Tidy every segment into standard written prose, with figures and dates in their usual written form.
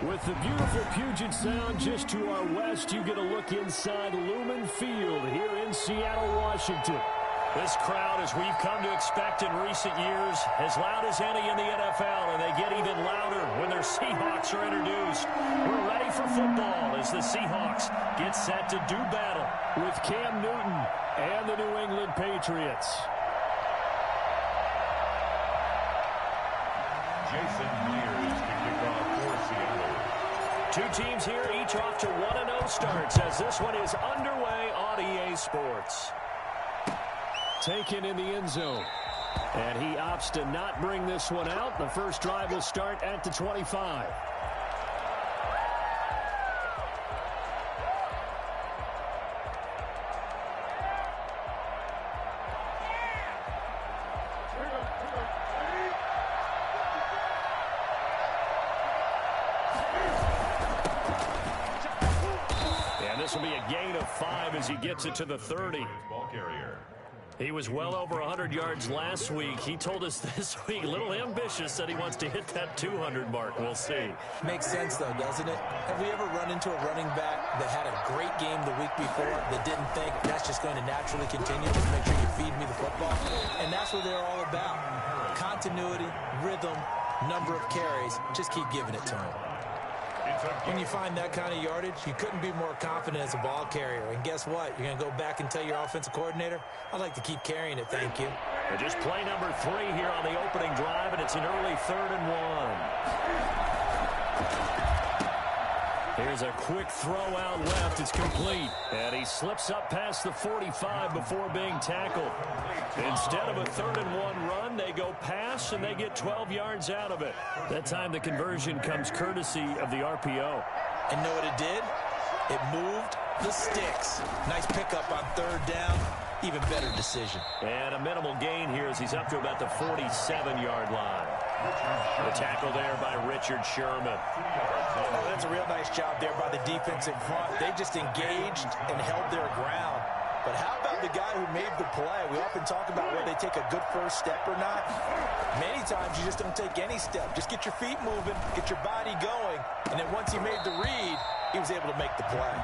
With the beautiful Puget Sound just to our west, you get a look inside Lumen Field here in Seattle, Washington. This crowd, as we've come to expect in recent years, as loud as any in the NFL, and they get even louder when their Seahawks are introduced. We're ready for football as the Seahawks get set to do battle with Cam Newton and the New England Patriots. Jason Myers to kick off for Seattle. Two teams here, each off to 1-0 starts as this one is underway on EA Sports. Taken in the end zone. And he opts to not bring this one out. The first drive will start at the 25. And this will be a gain of 5 as he gets it to the 30. Ball carrier. He was well over 100 yards last week. He told us this week, a little ambitious, said he wants to hit that 200 mark. We'll see. Makes sense, though, doesn't it? Have we ever run into a running back that had a great game the week before that didn't think that's just going to naturally continue? Just make sure you feed me the football. And that's what they're all about. Continuity, rhythm, number of carries. Just keep giving it to them. When you find that kind of yardage, you couldn't be more confident as a ball carrier. And guess what? You're going to go back and tell your offensive coordinator, I'd like to keep carrying it, thank you. And just play number 3 here on the opening drive, and it's an early 3rd and 1. Here's a quick throw out left. It's complete. And he slips up past the 45 before being tackled. Instead of a 3rd and 1 run, they go pass, and they get 12 yards out of it. That time the conversion comes courtesy of the RPO. And know what it did? It moved the sticks. Nice pickup on 3rd down. Even better decision. And a minimal gain here as he's up to about the 47-yard line. The tackle there by Richard Sherman. Oh, that's a real nice job there by the defense in front. They just engaged and held their ground. But how about the guy who made the play? We often talk about whether they take a good first step or not. Many times you just don't take any step. Just get your feet moving, get your body going, and then once he made the read, he was able to make the play.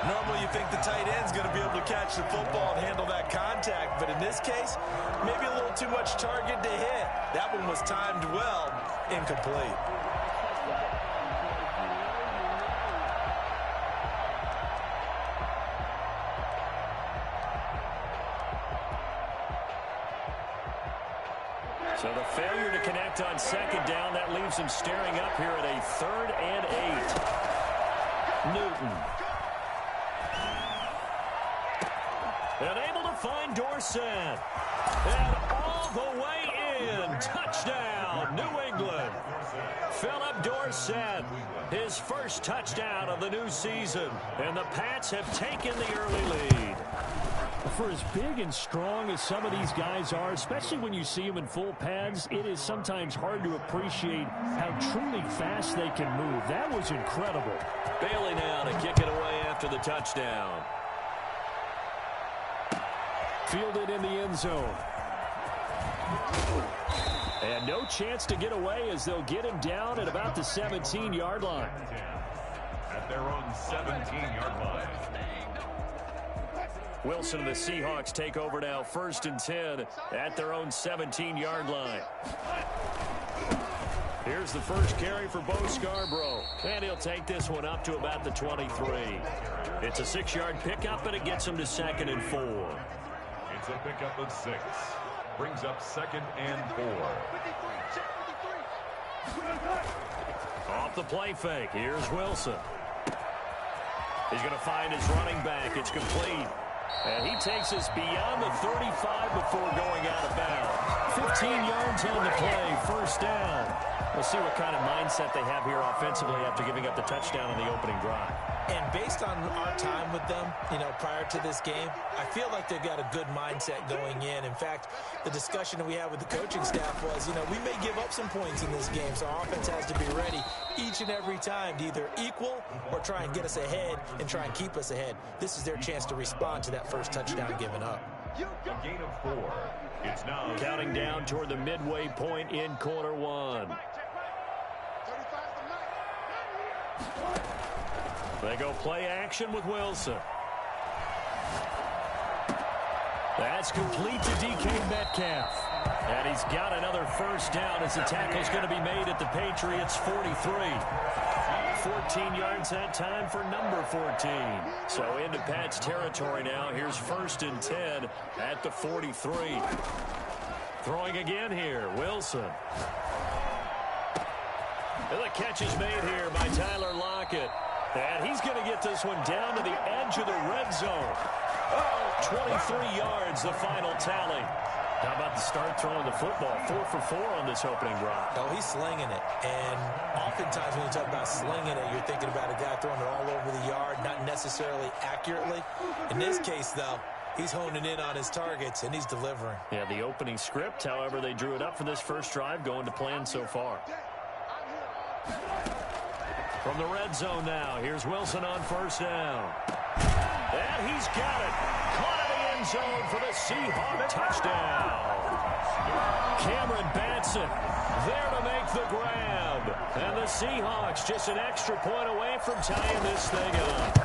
Normally you think the tight end's going to be able to catch the football and handle that contact, but in this case, maybe a little too much target to hit. That one was timed well, incomplete. So the failure to connect on 2nd down, that leaves him staring up here at a 3rd and 8. Newton. And able to find Dorsett. And all the way in. Touchdown, New England. Philip Dorsett, his first touchdown of the new season. And the Pats have taken the early lead. For as big and strong as some of these guys are, especially when you see them in full pads, it is sometimes hard to appreciate how truly fast they can move. That was incredible. Bailey now to kick it away after the touchdown. Fielded in the end zone. And no chance to get away as they'll get him down at about the 17-yard line. At their own 17-yard line. Wilson and the Seahawks take over now, 1st and 10 at their own 17-yard line. Here's the first carry for Bo Scarborough, and he'll take this one up to about the 23. It's a 6-yard pickup, and it gets him to 2nd and 4. It's a pickup of 6. Brings up 2nd and 4. Off the play fake, here's Wilson. He's going to find his running back. It's complete. And he takes us beyond the 35 before going out of bounds. 15 yards on the play, 1st down. We'll see what kind of mindset they have here offensively after giving up the touchdown on the opening drive. And based on our time with them, prior to this game, I feel like they've got a good mindset going in. In fact, the discussion that we had with the coaching staff was, we may give up some points in this game, so our offense has to be ready each and every time to either equal or try and get us ahead and try and keep us ahead. This is their chance to respond to that first touchdown given up. A gain of 4. It's now counting down toward the midway point in quarter 1. They go play action with Wilson. That's complete to DK Metcalf. And he's got another first down as the tackle's going to be made at the Patriots' 43. 14 yards that time for number 14. So into Pat's territory now. Here's 1st and 10 at the 43. Throwing again here, Wilson. And the catch is made here by Tyler Lockett. And he's going to get this one down to the edge of the red zone. 23 yards, the final tally. How about the start throwing the football? 4 for 4 on this opening drive. Oh, he's slinging it. And oftentimes when you talk about slinging it, you're thinking about a guy throwing it all over the yard, not necessarily accurately. In this case, though, he's honing in on his targets, and he's delivering. Yeah, the opening script, however, they drew it up for this first drive, going to plan so far. From the red zone now, here's Wilson on first down. And he's got it. Caught in the end zone for the Seahawk touchdown. Cameron Batson there to make the grab. And the Seahawks just an extra point away from tying this thing up.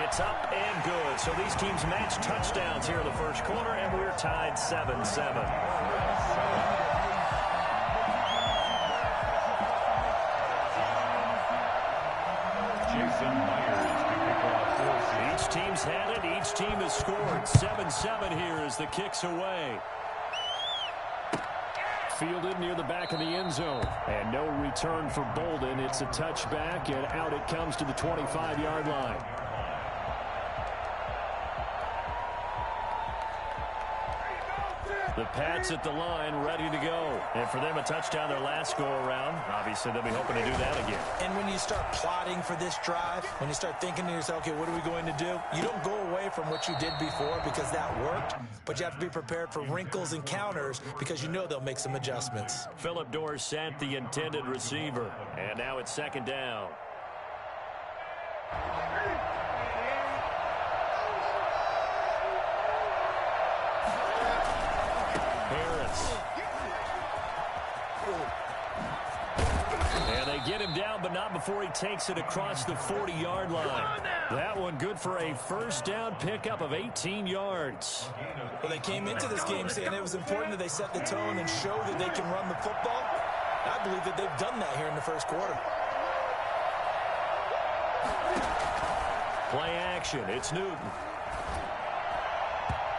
It's up and good. So these teams match touchdowns here in the first quarter, and we're tied 7-7. Each team's had it. Each team has scored. 7-7 here as the kick's away. Fielded near the back of the end zone. And no return for Bolden. It's a touchback, and out it comes to the 25-yard line. The Pats at the line, ready to go. And for them, a touchdown their last go-around. Obviously, they'll be hoping to do that again. And when you start plotting for this drive, when you start thinking to yourself, okay, what are we going to do? You don't go away from what you did before because that worked, but you have to be prepared for wrinkles and counters because you know they'll make some adjustments. Phillip Dorsett, the intended receiver. And now it's 2nd down. And they get him down, but not before he takes it across the 40-yard line. That one good for a first down pickup of 18 yards. Well, they came into this game saying it was important that they set the tone and show that they can run the football. I believe that they've done that here in the first quarter. Play action. It's Newton.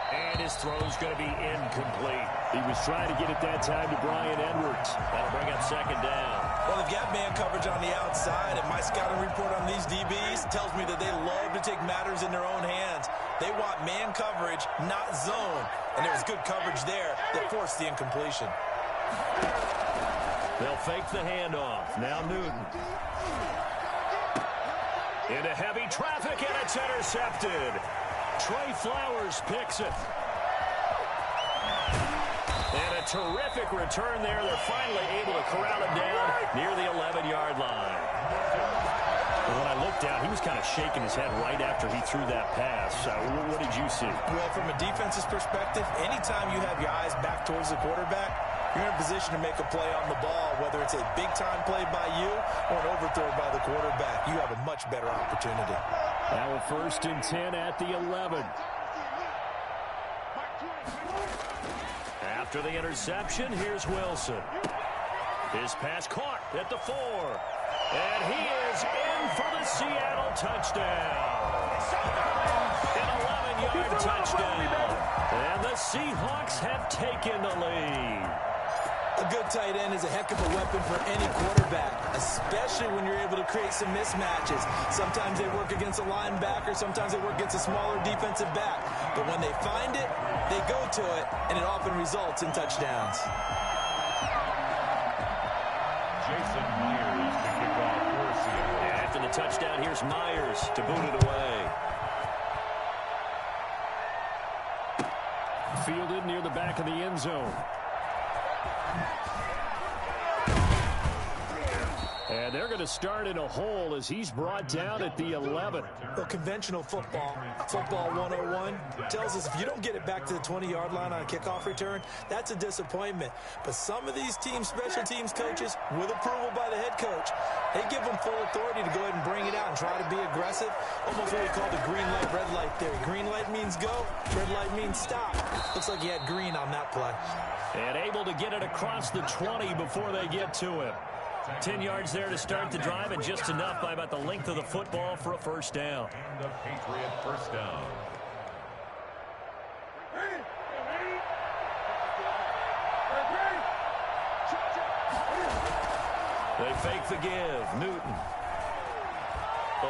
And his throw's going to be incomplete. He was trying to get it that time to Brian Edwards. That'll bring up 2nd down. Well, they've got man coverage on the outside, and my scouting report on these DBs tells me that they love to take matters in their own hands. They want man coverage, not zone. And there was good coverage there that forced the incompletion. They'll fake the handoff. Now Newton. Into heavy traffic, and it's intercepted. Trey Flowers picks it. And a terrific return there. They're finally able to corral him down near the 11-yard line. When I looked down, he was kind of shaking his head right after he threw that pass. What did you see? Well, from a defense's perspective, anytime you have your eyes back towards the quarterback, you're in a position to make a play on the ball, whether it's a big-time play by you or an overthrow by the quarterback. You have a much better opportunity. Now a 1st and 10 at the 11. After the interception, here's Wilson. His pass caught at the 4. And he is in for the Seattle touchdown. An 11-yard touchdown. And the Seahawks have taken the lead. A good tight end is a heck of a weapon for any quarterback, especially when you're able to create some mismatches. Sometimes they work against a linebacker, sometimes they work against a smaller defensive back. But when they find it, they go to it, and it often results in touchdowns. Jason Myers to kick off for Seattle. After the touchdown, here's Myers to boot it away. Fielded near the back of the end zone. And they're going to start in a hole as he's brought down at the 11. Well, conventional football 101, tells us if you don't get it back to the 20-yard line on a kickoff return, that's a disappointment. But some of these teams, special teams coaches, with approval by the head coach, they give them full authority to go ahead and bring it out and try to be aggressive. Almost what we call the green light, red light theory. Green light means go, red light means stop. Looks like he had green on that play. And able to get it across the 20 before they get to him. 10 yards there to start the drive, and just enough by about the length of the football for a first down. And the Patriot first down. They fake the give. Newton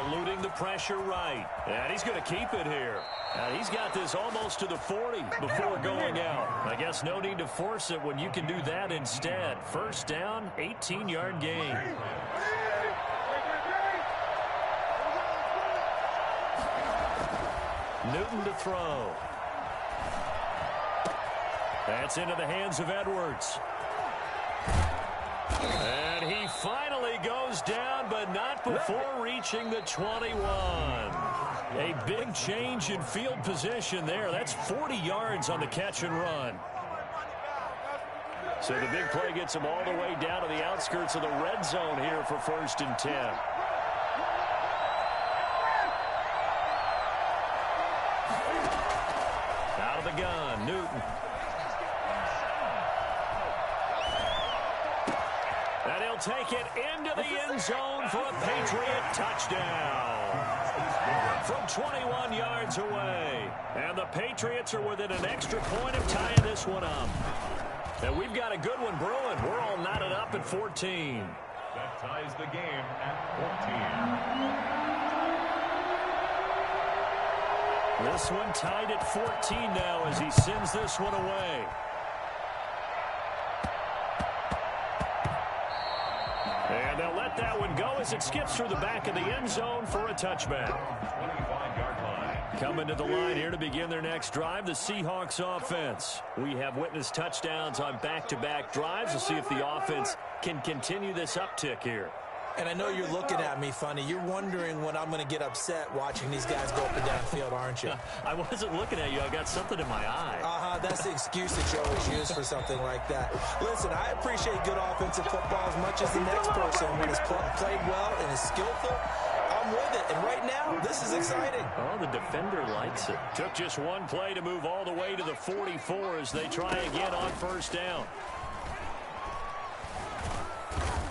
eluding the pressure right. And he's going to keep it here. And he's got this almost to the 40 before going out. I guess no need to force it when you can do that instead. First down, 18-yard gain. Newton to throw. That's into the hands of Edwards. And he finally goes down, but not before reaching the 21. A big change in field position there. That's 40 yards on the catch and run. So the big play gets him all the way down to the outskirts of the red zone here for 1st and 10. Out of the gun, Newton. And he'll take it into the end zone for a Patriot touchdown. From 21 yards away. And the Patriots are within an extra point of tying this one up. And we've got a good one brewing. We're all knotted up at 14. That ties the game at 14. This one tied at 14 now as he sends this one away. And they'll let that one go as it skips through the back of the end zone for a touchback. 25-yard line. Coming to the line here to begin their next drive, the Seahawks offense. We have witnessed touchdowns on back-to-back drives. We'll see if the offense can continue this uptick here. And I know you're looking at me funny. You're wondering when I'm going to get upset watching these guys go up and down the field, aren't you? I wasn't looking at you. I got something in my eye. That's the excuse that you always use for something like that. Listen, I appreciate good offensive football as much as the next person. When it's played well and is skillful, I'm with it. And right now, this is exciting. Oh, the defender likes it. Took just one play to move all the way to the 44 as they try again on first down.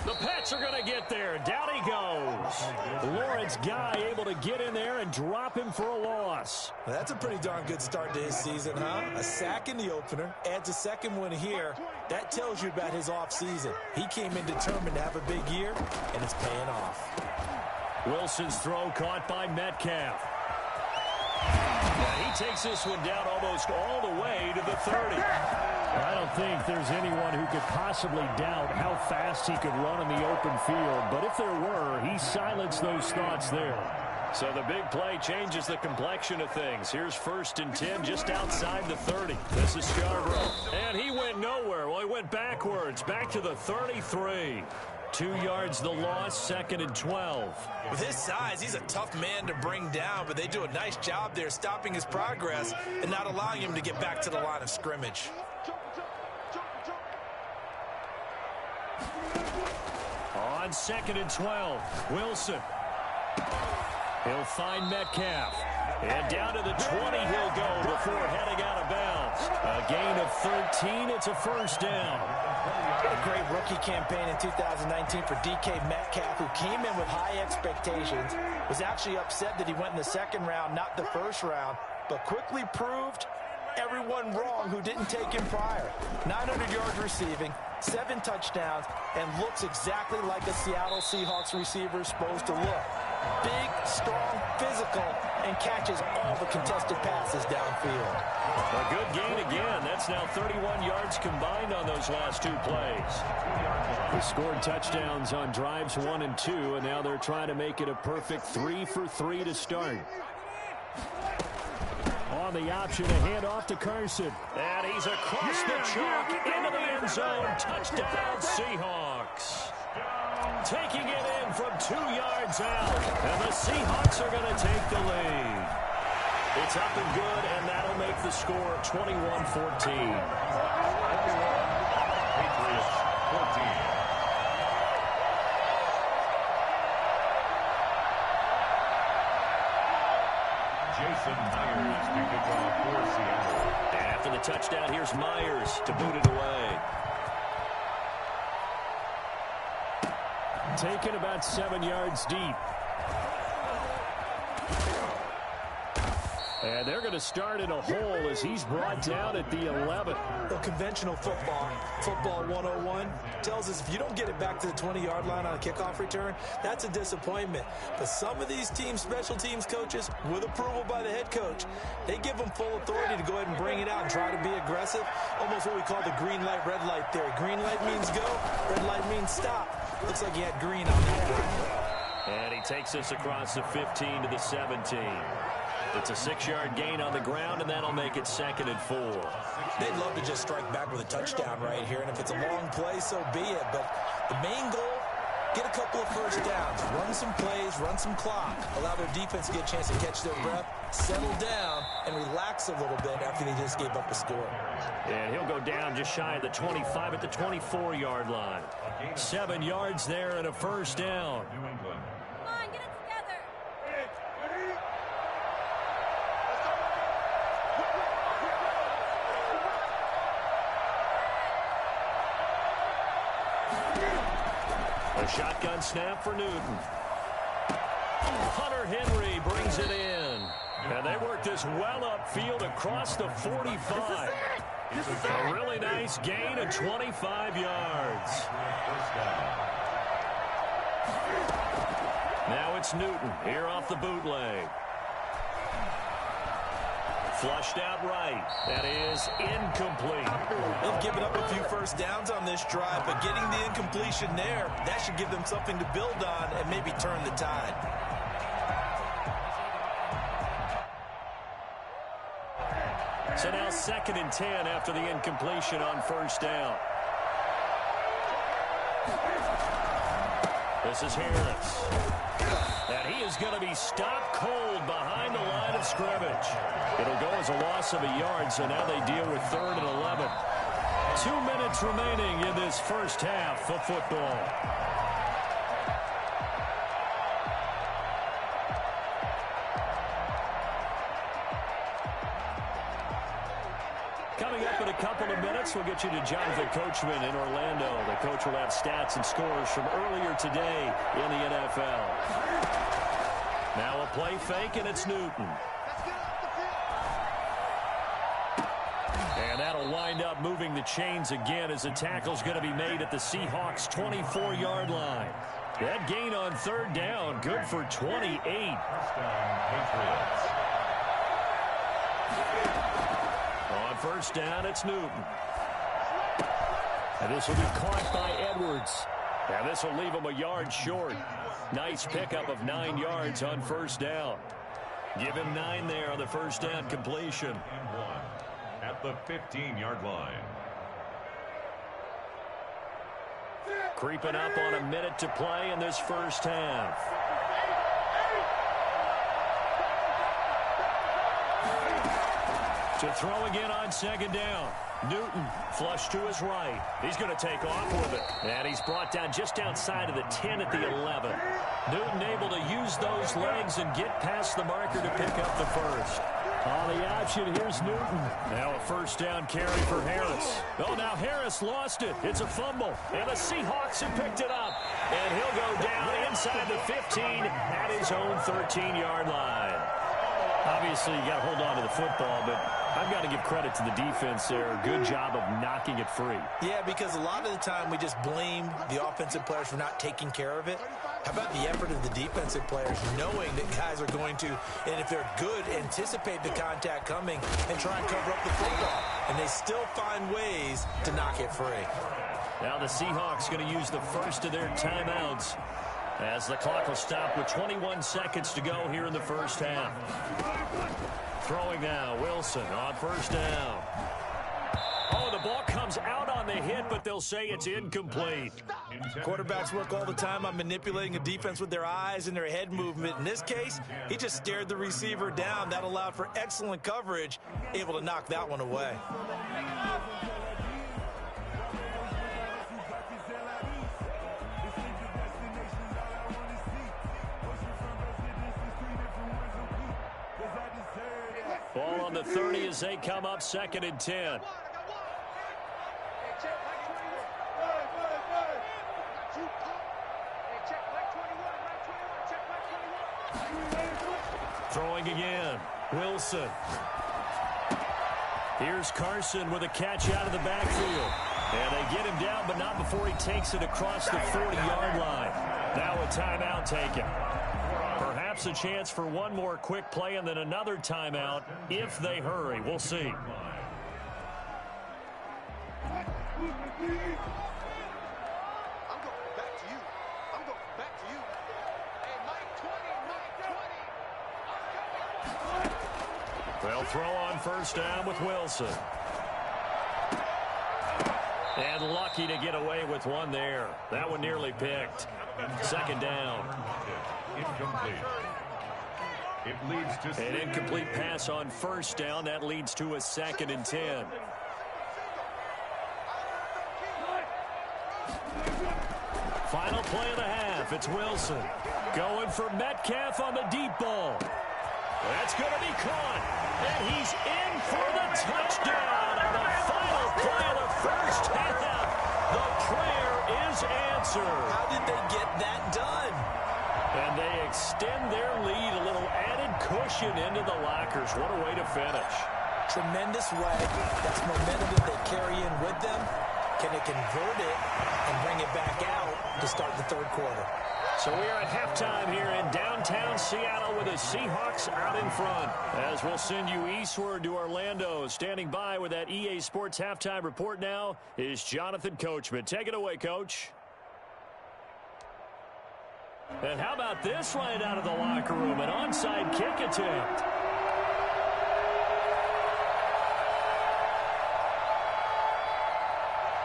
The Pats are going to get there. Down he goes. Lawrence Guy able to get in there and drop him for a loss. Well, that's a pretty darn good start to his season, huh? A sack in the opener, adds a second one here. That tells you about his offseason. He came in determined to have a big year, and it's paying off. Wilson's throw caught by Metcalf. And he takes this one down almost all the way to the 30. I don't think there's anyone who could possibly doubt how fast he could run in the open field. But if there were, he silenced those thoughts there. So the big play changes the complexion of things. Here's 1st and 10 just outside the 30. This is Scarborough. And he went nowhere. Well, he went backwards, back to the 33. 2 yards the loss, 2nd and 12. With his size, he's a tough man to bring down, but they do a nice job there stopping his progress and not allowing him to get back to the line of scrimmage. On 2nd and 12, Wilson. He'll find Metcalf. And down to the 20 he'll go before heading out of bounds. A gain of 13, it's a first down. A great rookie campaign in 2019 for DK Metcalf, who came in with high expectations, was actually upset that he went in the 2nd round, not the 1st round, but quickly proved everyone wrong who didn't take him prior. 900 yards receiving, 7 touchdowns, and looks exactly like a Seattle Seahawks receiver is supposed to look. Big, strong, physical, and catches all the contested passes downfield. A good gain again. That's now 31 yards combined on those last 2 plays. They scored touchdowns on drives 1 and 2, and now they're trying to make it a perfect 3 for 3 to start. On the option, a handoff to Carson. And he's across the chalk into the end zone. Touchdown, Seahawks. taking it in from 2 yards out. And the Seahawks are going to take the lead. It's up and good, and that'll make the score 21-14. Patriots 14. Jason Myers to kick off for Seattle. And after the touchdown, here's Myers to boot it away. Taken about 7 yards deep. And they're going to start in a hole as he's brought down at the 11. Well, conventional football 101, tells us if you don't get it back to the 20-yard line on a kickoff return, that's a disappointment. But some of these teams, special teams coaches, with approval by the head coach, they give them full authority to go ahead and bring it out and try to be aggressive. Almost what we call the green light, red light theory. Green light means go, red light means stop. Looks like he had green on that one. And he takes us across the 15 to the 17. It's a 6-yard gain on the ground, and that'll make it 2nd and 4. They'd love to just strike back with a touchdown right here, and if it's a long play, so be it. But the main goal, get a couple of first downs, run some plays, run some clock, allow their defense to get a chance to catch their breath, settle down, and relax a little bit after they just gave up a score. And he'll go down just shy of the 25 at the 24-yard line. 7 yards there and a first down. New England. Come on, get it together. A shotgun snap for Newton. Hunter Henry brings it in. And they work this well upfield across the 45. A really nice gain of 25 yards. Now it's Newton here off the bootleg. Flushed out right. That is incomplete. They've given up a few first downs on this drive, but getting the incompletion there, that should give them something to build on and maybe turn the tide. So now 2nd and 10 after the incompletion on first down. This is Harris. And he is going to be stopped cold behind the line of scrimmage. It'll go as a loss of a yard, so now they deal with 3rd and 11. 2 minutes remaining in this first half of football. Coming up in a couple of minutes, we'll get you to Jonathan Coachman in Orlando. The coach will have stats and scores from earlier today in the NFL. Now a play fake, and it's Newton. And that'll wind up moving the chains again as the tackle's going to be made at the Seahawks' 24-yard line. That gain on 3rd down, good for 28. On first down, it's Newton. And this will be caught by Edwards. And this will leave him a yard short. Nice pickup of 9 yards on first down. Give him 9 there on the first down completion. And 1 at the 15-yard line. Creeping up on a minute to play in this first half. To throw again on 2nd down. Newton flush to his right. He's going to take off with it. And he's brought down just outside of the 10 at the 11. Newton able to use those legs and get past the marker to pick up the first. On the option, here's Newton. Now a first down carry for Harris. Oh, now Harris lost it. It's a fumble. And the Seahawks have picked it up. And he'll go down inside the 15 at his own 13-yard line. Obviously, you got to hold on to the football, but I've got to give credit to the defense there. Good job of knocking it free. Yeah, because a lot of the time we just blame the offensive players for not taking care of it. How about the effort of the defensive players knowing that guys are going to, and if they're good, anticipate the contact coming and try and cover up the football. And they still find ways to knock it free. Now the Seahawks going to use the first of their timeouts as the clock will stop with 21 seconds to go here in the first half. Throwing now, Wilson on first down. Oh, the ball comes out on on the hit, but they'll say it's incomplete. Quarterbacks work all the time on manipulating a defense with their eyes and their head movement. In this case, he just stared the receiver down. That allowed for excellent coverage, able to knock that one away. Ball on the 30 as they come up 2nd and 10. Throwing again. Wilson. Here's Carson with a catch out of the backfield. And they get him down, but not before he takes it across the 40-yard line. Now a timeout taken. Perhaps a chance for one more quick play and then another timeout if they hurry. We'll see. They'll throw on 1st down with Wilson. And lucky to get away with one there. That one nearly picked. 2nd down. Incomplete. It leads to an incomplete pass on 1st down. That leads to a 2nd and 10. Final play of the half. It's Wilson going for Metcalf on the deep ball. That's going to be caught. And he's in for the touchdown on the final play of the 1st half. The prayer is answered. How did they get that done? And they extend their lead, a little added cushion into the lockers. What a way to finish. Tremendous way. That's momentum that they carry in with them. Can they convert it and bring it back out to start the 3rd quarter? So we are at halftime here in downtown Seattle with the Seahawks out in front. As we'll send you eastward to Orlando. Standing by with that EA Sports halftime report now is Jonathan Coachman. Take it away, Coach. And how about this right out of the locker room? An onside kick attempt.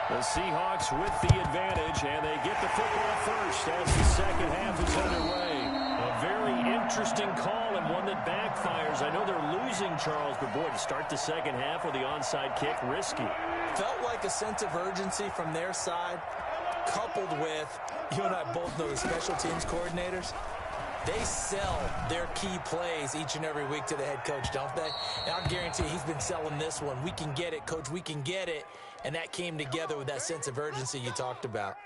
The Seahawks with the advantage, and they get the football first as the 2nd half is underway. A very interesting call and one that backfires. I know they're losing, Charles, but boy, to start the 2nd half with the onside kick, risky. Felt like a sense of urgency from their side, coupled with, you and I both know the special teams coordinators. They sell their key plays each and every week to the head coach, don't they? And I guarantee he's been selling this one. We can get it, Coach. We can get it. And that came together with that sense of urgency you talked about.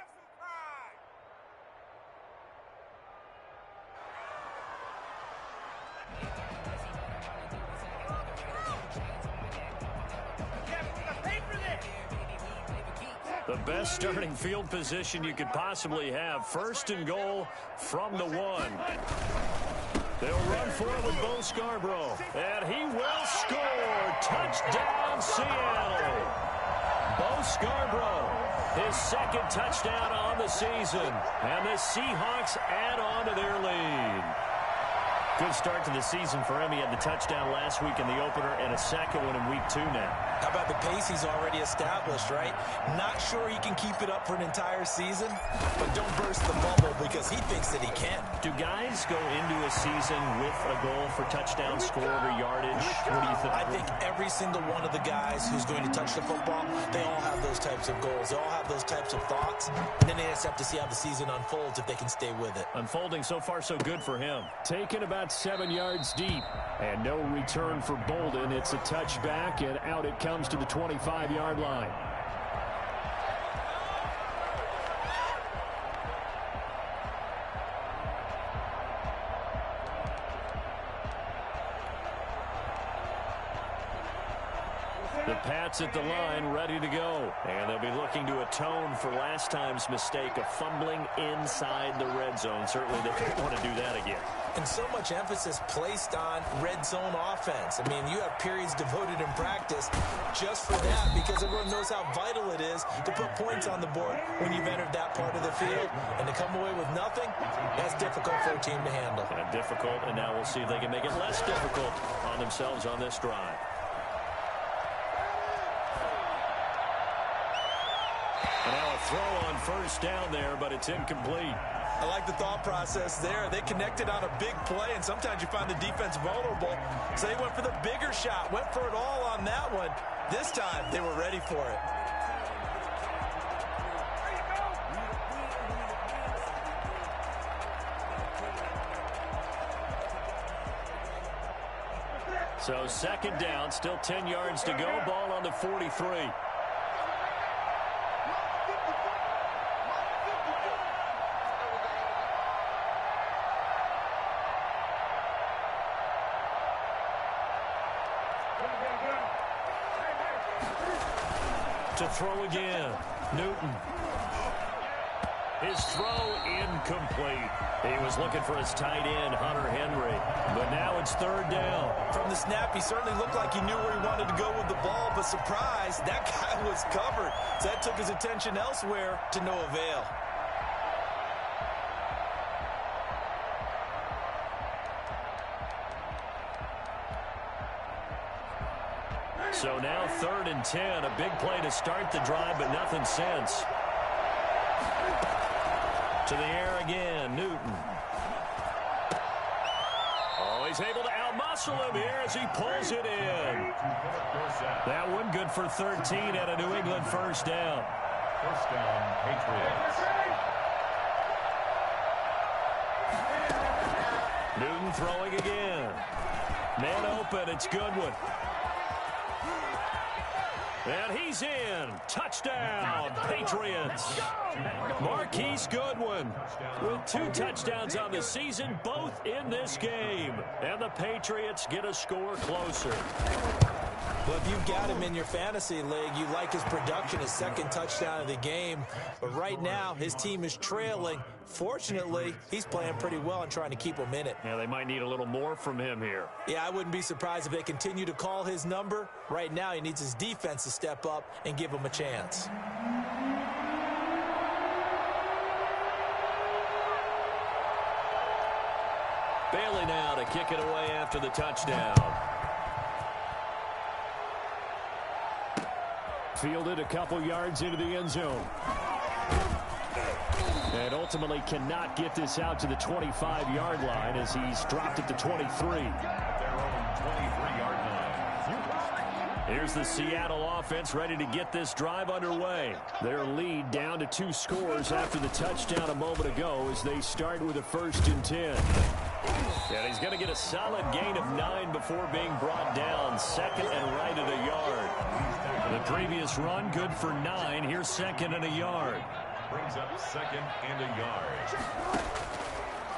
The best starting field position you could possibly have. 1st and goal from the 1. They'll run for it with Bo Scarborough. And he will score. Touchdown, Seattle. Bo Scarborough, his 2nd touchdown on the season. And the Seahawks add on to their lead. Good start to the season for him. He had the touchdown last week in the opener and a 2nd one in week 2 now. How about the pace he's already established, right? Not sure he can keep it up for an entire season, but don't burst the bubble because he thinks that he can. Do guys go into a season with a goal for touchdown scored or yardage? What do you think? I think every single one of the guys who's going to touch the football, they all have those types of goals. They all have those types of thoughts. And then they just have to see how the season unfolds if they can stay with it. Unfolding so far so good for him. Taken about 7 yards deep. And no return for Bolden. It's a touchback, and out it comes to the 25-yard line. The Pats at the line, ready to go. And they'll be looking to atone for last time's mistake of fumbling inside the red zone. Certainly they don't want to do that again. And so much emphasis placed on red zone offense. I mean, you have periods devoted in practice just for that because everyone knows how vital it is to put points on the board when you've entered that part of the field. And to come away with nothing, that's difficult for a team to handle. Difficult, and now we'll see if they can make it less difficult on themselves on this drive. throw on first down there, but it's incomplete. I like the thought process there. They connected on a big play, and sometimes you find the defense vulnerable. So they went for the bigger shot, went for it all on that one. This time, they were ready for it. So second down, still 10 yards to go. Ball on the 43. To throw again, Newton. His throw incomplete. He was looking for his tight end, Hunter Henry. But now it's third down. From the snap, he certainly looked like he knew where he wanted to go with the ball, but surprise, that guy was covered. So that took his attention elsewhere to no avail. So now third and 10, a big play to start the drive, but nothing since. To the air again, Newton. Oh, he's able to outmuscle him here as he pulls it in. That one good for 13 at a New England first down. First down, Patriots. Newton throwing again. Man open, it's Goodwin. And he's in. Touchdown, Patriots. Marquise Goodwin with 2 touchdowns on the season, both in this game. And the Patriots get a score closer. Well, if you've got him in your fantasy league, you like his production, his second touchdown of the game. But right now, his team is trailing. Fortunately, he's playing pretty well and trying to keep him in it. Yeah, they might need a little more from him here. Yeah, I wouldn't be surprised if they continue to call his number. Right now, he needs his defense to step up and give him a chance. Bailey now to kick it away after the touchdown. Fielded a couple yards into the end zone. And ultimately cannot get this out to the 25-yard line as he's dropped at the 23. Their own 23-yard line. Here's the Seattle offense ready to get this drive underway. Their lead down to 2 scores after the touchdown a moment ago as they start with a 1st and 10. And he's going to get a solid gain of 9 before being brought down. Second and right at a yard. The previous run good for 9. Here's second and a yard. Brings up second and a yard.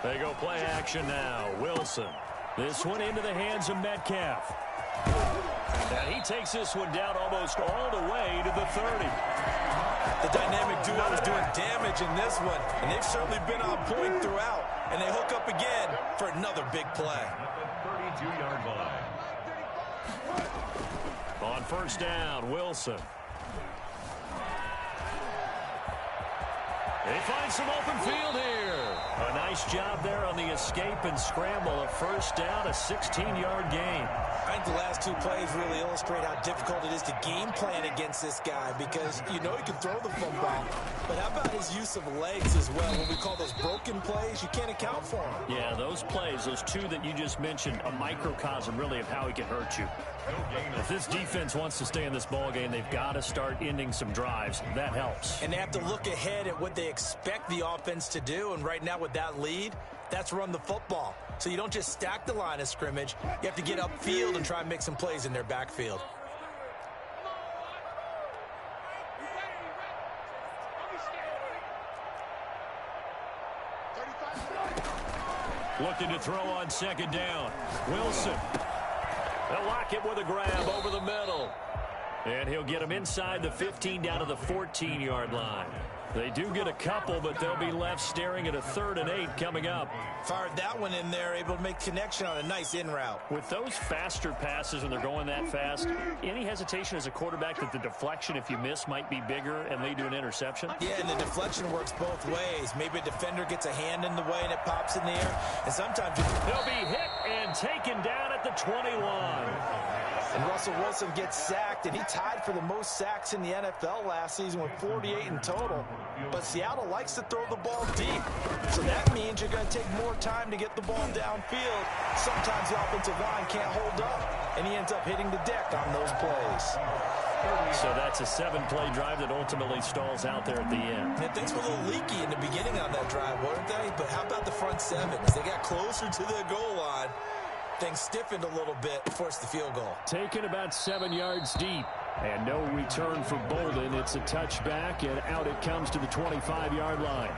They go play action now. Wilson. This one into the hands of Metcalf. And he takes this one down almost all the way to the 30. The dynamic duo is doing damage in this one, and they've certainly been on point throughout. And they hook up again for another big play. At the 32-yard line. On first down, Wilson. They find some open field here. A nice job there on the escape and scramble. A first down, a 16-yard gain. I think the last 2 plays really illustrate how difficult it is to game plan against this guy because you know he can throw the football, but how about his use of legs as well? When we call those broken plays, you can't account for them. Yeah, those plays, those 2 that you just mentioned, a microcosm really of how he can hurt you. If this defense wants to stay in this ball game, they've got to start ending some drives. That helps. And they have to look ahead at what they expect the offense to do, and right now with that lead, that's run the football. So you don't just stack the line of scrimmage. You have to get upfield and try and make some plays in their backfield. Looking to throw on second down. Wilson. They'll lock it with a grab over the middle. And he'll get him inside the 15 down to the 14-yard line. They do get a couple, but they'll be left staring at a 3rd and 8 coming up. Fired that one in there, able to make connection on a nice in route. With those faster passes when they're going that fast, any hesitation as a quarterback that the deflection, if you miss, might be bigger and lead to an interception? Yeah, and the deflection works both ways. Maybe a defender gets a hand in the way and it pops in the air, and sometimes they'll be hit and taken down at the 21. And Russell Wilson gets sacked, and he tied for the most sacks in the NFL last season with 48 in total. But Seattle likes to throw the ball deep. So that means you're going to take more time to get the ball downfield. Sometimes the offensive line can't hold up, and he ends up hitting the deck on those plays. So that's a 7-play drive that ultimately stalls out there at the end. And things were a little leaky in the beginning on that drive, weren't they? But how about the front seven? As they got closer to the goal line, things stiffened a little bit, forced the field goal. Taken about 7 yards deep. And no return for Bolden. It's a touchback, and out it comes to the 25-yard line.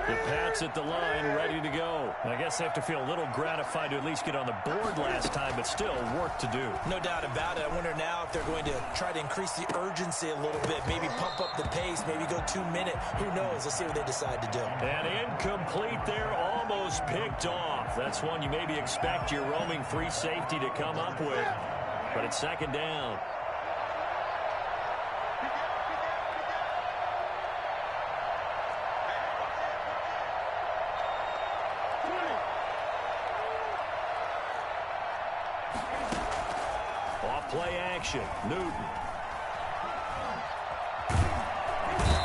The Pats at the line, ready to go. I guess they have to feel a little gratified to at least get on the board last time, but still work to do. No doubt about it. I wonder now if they're going to try to increase the urgency a little bit, maybe pump up the pace, maybe go 2 minutes. Who knows? Let's see what they decide to do. And incomplete there, almost picked off. That's one you maybe expect your roaming free safety to come up with, but it's second down. Play action, Newton.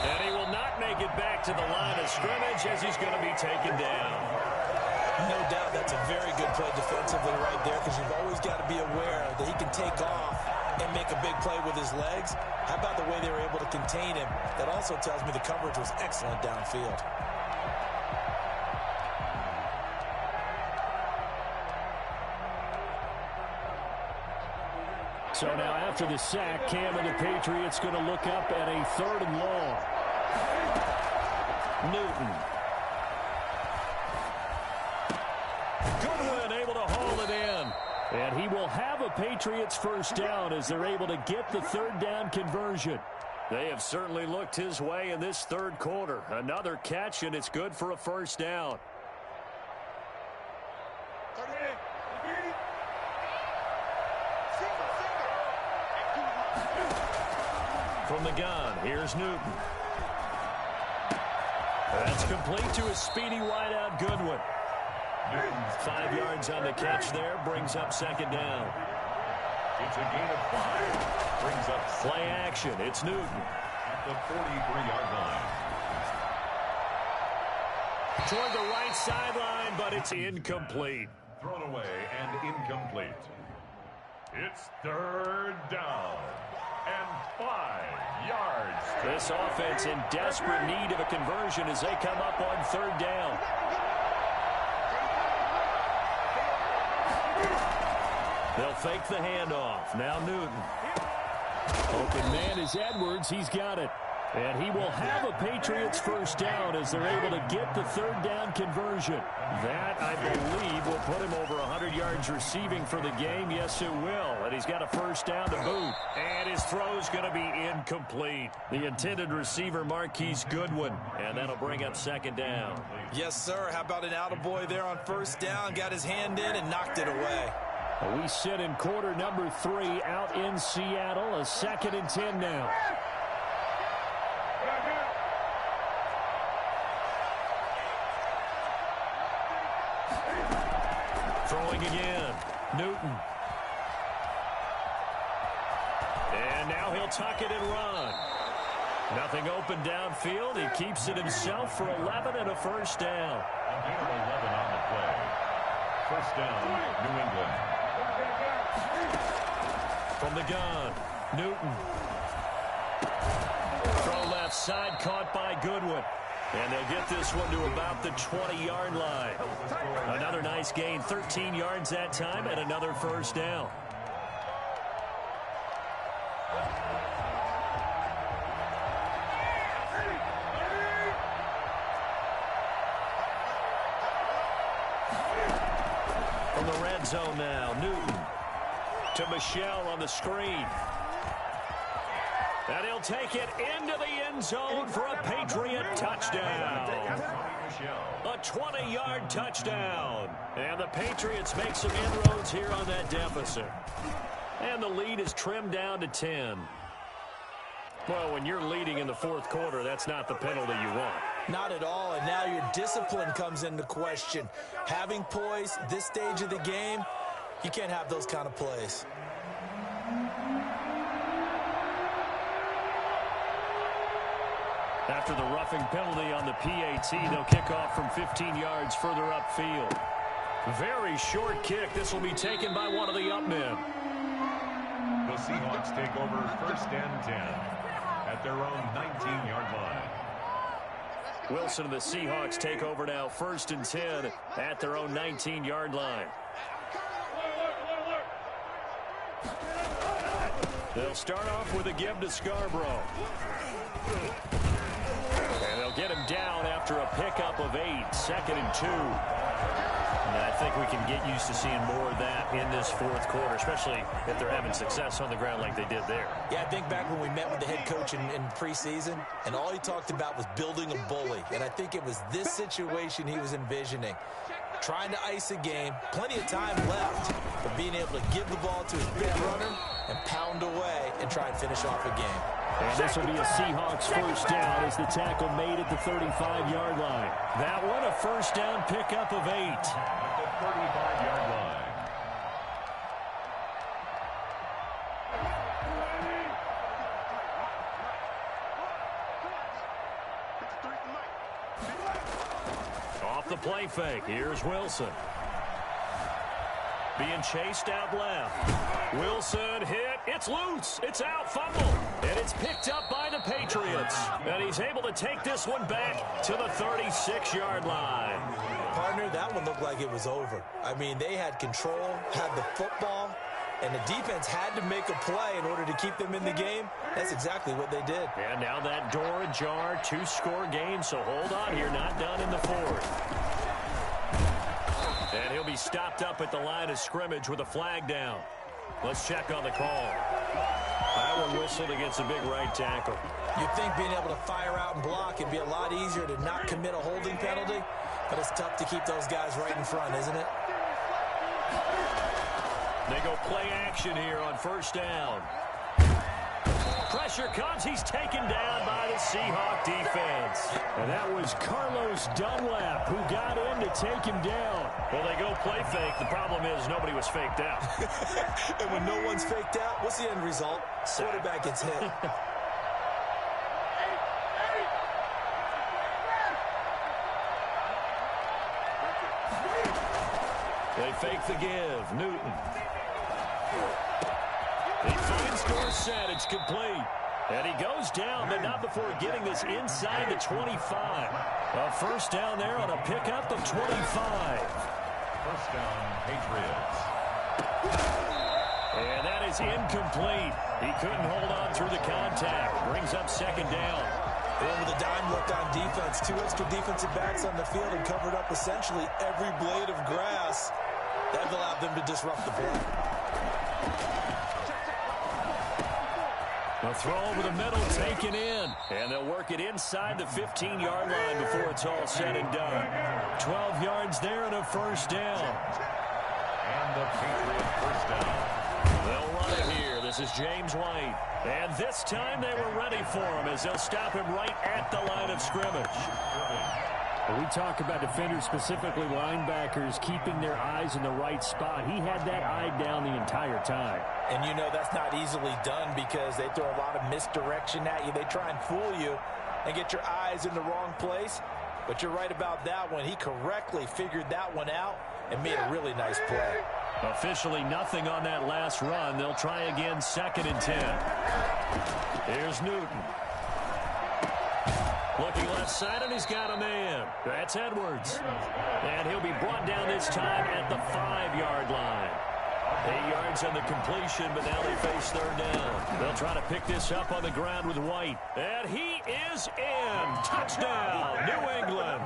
And he will not make it back to the line of scrimmage as he's going to be taken down. No doubt that's a very good play defensively right there, because you've always got to be aware that he can take off and make a big play with his legs. How about the way they were able to contain him? That also tells me the coverage was excellent downfield. So now after the sack, Cam and the Patriots going to look up at a 3rd and long. Newton. Goodwin able to haul it in. And he will have a Patriots first down as they're able to get the 3rd down conversion. They have certainly looked his way in this 3rd quarter. Another catch, and it's good for a first down. From the gun, here's Newton. That's complete to a speedy wideout, Goodwin. 5 yards on the catch there, brings up second down. It's a gain of 5. Brings up play action. It's Newton at the 43-yard line. Toward the right sideline, but it's incomplete. Thrown away and incomplete. It's 3rd down and 5 yards. This offense in desperate need of a conversion as they come up on 3rd down. They'll fake the handoff. Now Newton. Open man is Edwards. He's got it. And he will have a Patriots first down as they're able to get the 3rd down conversion. That, I believe, will put him over 100 yards receiving for the game. Yes, it will. And he's got a first down to boot. And his throw's going to be incomplete. The intended receiver, Marquise Goodwin. And that'll bring up second down. Yes, sir. How about an attaboy there on first down? Got his hand in and knocked it away. We sit in quarter number 3 out in Seattle. A 2nd and 10 now. Throwing again. Newton. And now he'll tuck it and run. Nothing open downfield. He keeps it himself for 11 and a first down. A gain of 11 on the play. First down, New England. From the gun, Newton. Throw left side, caught by Goodwin. And they'll get this one to about the 20-yard line. Another nice gain, 13 yards that time, and another first down. From the red zone now, Newton to Michelle on the screen. And he'll take it into the end zone for a Patriot touchdown. A 20-yard touchdown. And the Patriots make some inroads here on that deficit. And the lead is trimmed down to 10. Well, when you're leading in the 4th quarter, that's not the penalty you want. Not at all, and now your discipline comes into question. Having poise this stage of the game, you can't have those kind of plays. After the roughing penalty on the PAT, they'll kick off from 15 yards further upfield. Very short kick. This will be taken by one of the up men. The Seahawks take over 1st and 10 at their own 19-yard line. Wilson and the Seahawks take over now 1st and 10 at their own 19-yard line. They'll start off with a give to Scarborough. And they'll get him down after a pickup of 8, 2nd and 2. And I think we can get used to seeing more of that in this 4th quarter, especially if they're having success on the ground like they did there. Yeah, I think back when we met with the head coach in preseason, and all he talked about was building a bully. And I think it was this situation he was envisioning. Trying to ice a game, plenty of time left, but being able to give the ball to his big runner and pound away and try and finish off a game. And this will be a Seahawks 1st down as the tackle made at the 35-yard line. That one, a 1st down pickup of 8. At the 35-yard line. Off the play fake, here's Wilson. Being chased out left. Wilson hit. It's loose. It's out. Fumble. And it's picked up by the Patriots. And he's able to take this one back to the 36-yard line. Partner, that one looked like it was over. I mean, they had control, had the football, and the defense had to make a play in order to keep them in the game. That's exactly what they did. And now that door ajar, 2-score game, so hold on here, not done in the 4th. And he'll be stopped up at the line of scrimmage with a flag down. Let's check on the call. That one whistled against a big right tackle. You'd think being able to fire out and block would be a lot easier to not commit a holding penalty, but it's tough to keep those guys right in front, isn't it? They go play action here on 1st down. Pressure comes. He's taken down by the Seahawk defense. And that was Carlos Dunlap who got in to take him down. Well, they go play fake. The problem is nobody was faked out. And when no one's faked out, what's the end result? Quarterback gets hit. They fake the give. Newton. He finds Dorsett. It's complete. And he goes down, but not before getting this inside the 25. A 1st down there on a pickup of 25. 1st down, Patriots. And that is incomplete. He couldn't hold on through the contact. Brings up 2nd down. And with a dime left on defense, 2 extra defensive backs on the field and covered up essentially every blade of grass. That allowed them to disrupt the play. A throw over the middle taken in. And they'll work it inside the 15-yard line before it's all said and done. 12 yards there and a 1st down. And the Patriots 1st down. They'll run it here. This is James White. And this time they were ready for him as they'll stop him right at the line of scrimmage. We talk about defenders, specifically linebackers, keeping their eyes in the right spot. He had that eye down the entire time. And you know that's not easily done because they throw a lot of misdirection at you. They try and fool you and get your eyes in the wrong place. But you're right about that one. He correctly figured that one out and made a really nice play. Officially nothing on that last run. They'll try again 2nd and 10. Here's Newton. Looking left side, and he's got a man. That's Edwards. And he'll be brought down this time at the 5-yard line. 8 yards on the completion, but now they face 3rd down. They'll try to pick this up on the ground with White. And he is in. Touchdown, New England.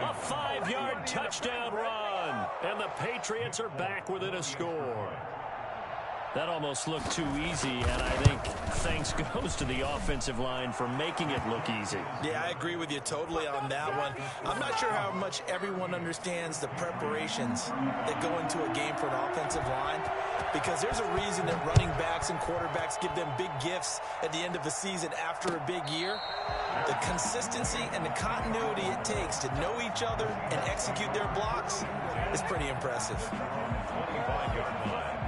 A 5-yard touchdown run. And the Patriots are back within a score. That almost looked too easy, and I think thanks goes to the offensive line for making it look easy. Yeah, I agree with you totally on that one. I'm not sure how much everyone understands the preparations that go into a game for an offensive line, because there's a reason that running backs and quarterbacks give them big gifts at the end of the season after a big year. The consistency and the continuity it takes to know each other and execute their blocks is pretty impressive. 25-yard line.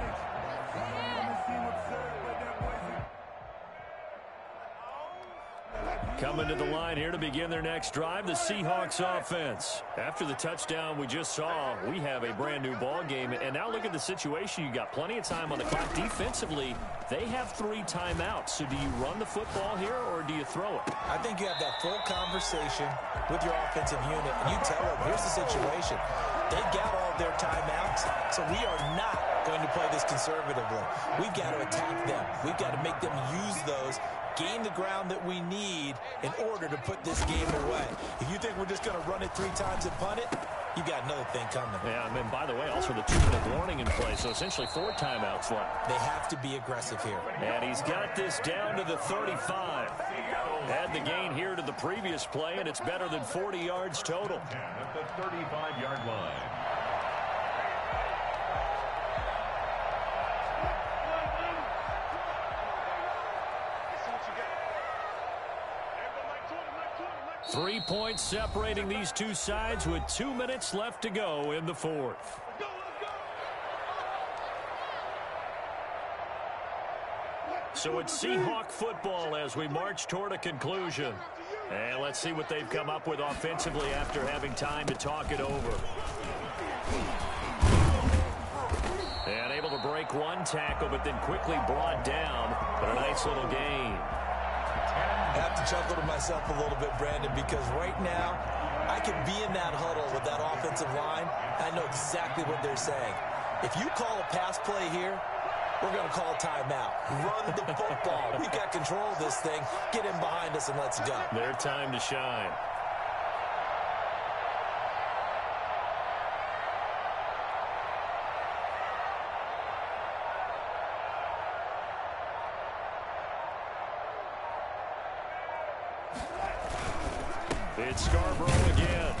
Coming to the line here to begin their next drive, the Seahawks offense. After the touchdown we just saw, we have a brand new ball game. And now look at the situation. You got plenty of time on the clock. Defensively, they have 3 timeouts. So do you run the football here or do you throw it? I think you have that full conversation with your offensive unit, and you tell them, here's the situation. They got all their timeouts, so we are not going to play this conservatively. We've got to attack them. We've got to make them use those, gain the ground that we need in order to put this game away. If you think we're just going to run it 3 times and punt it, you got another thing coming. Yeah, I mean, by the way, also the 2-minute warning in play, so essentially 4 timeouts left. They have to be aggressive here. And he's got this down to the 35. Add the gain here to the previous play, and it's better than 40 yards total. At the 35-yard line. Three points separating these two sides with 2 minutes left to go in the fourth. So it's Seahawk football as we march toward a conclusion. And let's see what they've come up with offensively after having time to talk it over. And able to break one tackle, but then quickly brought down. But a nice little gain. I have to chuckle to myself a little bit, Brandon, because right now I can be in that huddle with that offensive line. I know exactly what they're saying. If you call a pass play here, we're going to call a timeout. Run the football. We've got control of this thing. Get in behind us and let's go. Their time to shine. It's Scarborough again.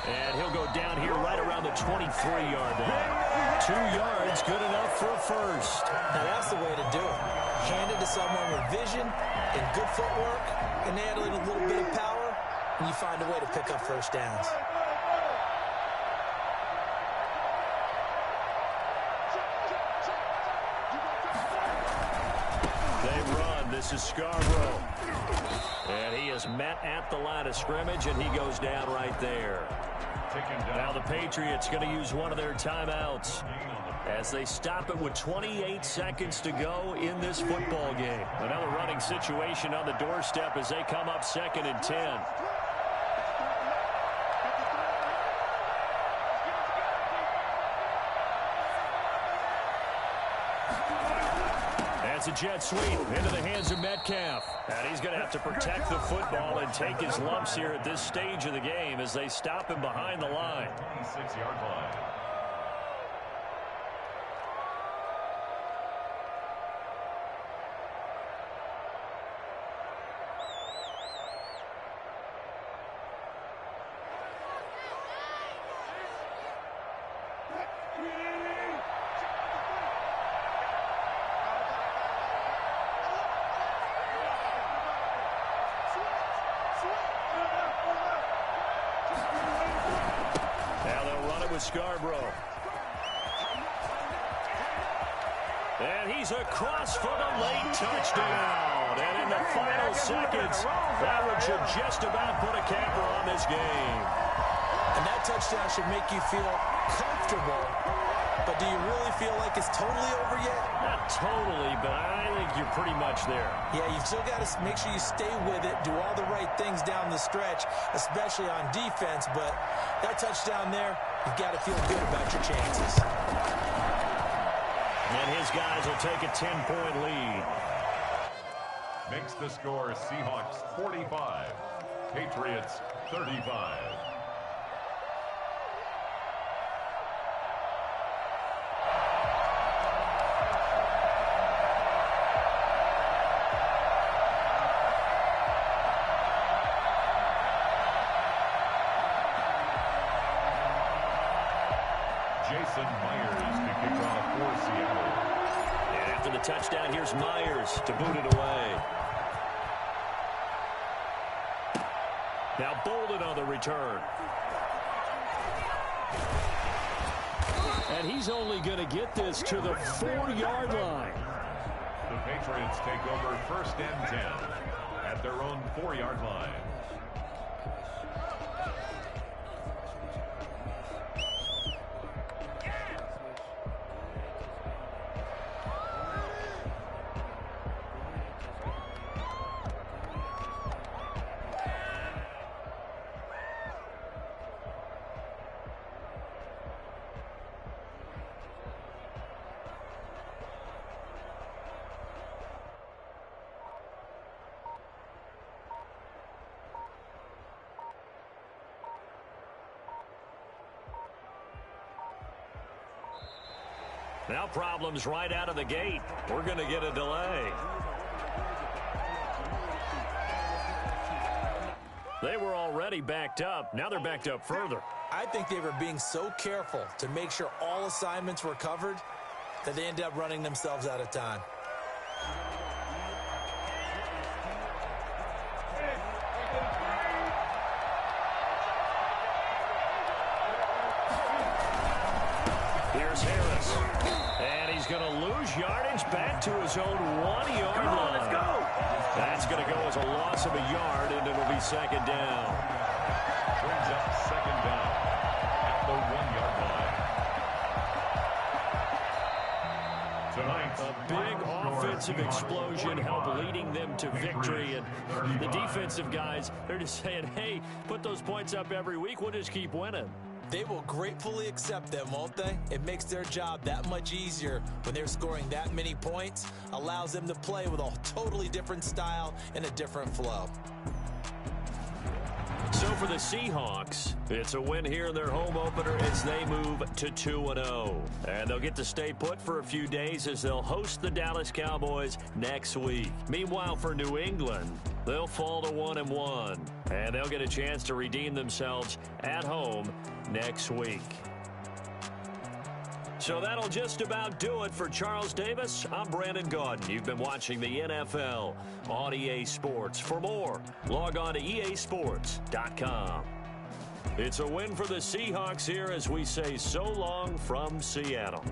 And he'll go down here right around the 23-yard line. 2 yards, good enough for a first. Now that's the way to do it. Hand it to someone with vision and good footwork and add in a little bit of power, and you find a way to pick up first downs. They run. This is Scarborough. And he is met at the line of scrimmage, and he goes down right there. Now the Patriots going to use one of their timeouts as they stop it with 28 seconds to go in this football game. Another running situation on the doorstep as they come up 2nd and 10. That's a jet sweep into the hands of Metcalf. And he's going to have to protect the football and take his lumps here at this stage of the game as they stop him behind the line. 26-yard line. Scarborough. And he's across for the late touchdown. And in the final seconds, that one should just about put a capper on this game. And that touchdown should make you feel comfortable. But do you really feel like it's totally over yet? Not totally, but I think you're pretty much there. Yeah, you've still got to make sure you stay with it, do all the right things down the stretch, especially on defense. But that touchdown there, you've got to feel good about your chances. And his guys will take a 10-point lead. Makes the score Seahawks 45, Patriots 35. Touchdown, here's Myers to boot it away. Now Bolden on the return. And he's only going to get this to the 4-yard line. The Patriots take over 1st and 10 at their own 4-yard line. Now problems right out of the gate. We're going to get a delay. They were already backed up. Now they're backed up further. I think they were being so careful to make sure all assignments were covered that they ended up running themselves out of time. Here's Harris. And he's going to lose yardage back to his own 1-yard line. Let's go. That's going to go as a loss of a yard, and it'll be second down. Brings up second down at the 1-yard line. Tonight, a big offensive explosion helped leading them to victory. And the defensive guys, they're just saying, hey, put those points up every week. We'll just keep winning. They will gratefully accept them, won't they? It makes their job that much easier when they're scoring that many points. Allows them to play with a totally different style and a different flow. So for the Seahawks, it's a win here in their home opener as they move to 2-0. And they'll get to stay put for a few days as they'll host the Dallas Cowboys next week. Meanwhile, for New England, they'll fall to 1-1. And they'll get a chance to redeem themselves at home next week. So that'll just about do it for Charles Davis. I'm Brandon Gaudin. You've been watching the NFL on EA Sports. For more, log on to easports.com. It's a win for the Seahawks here as we say so long from Seattle.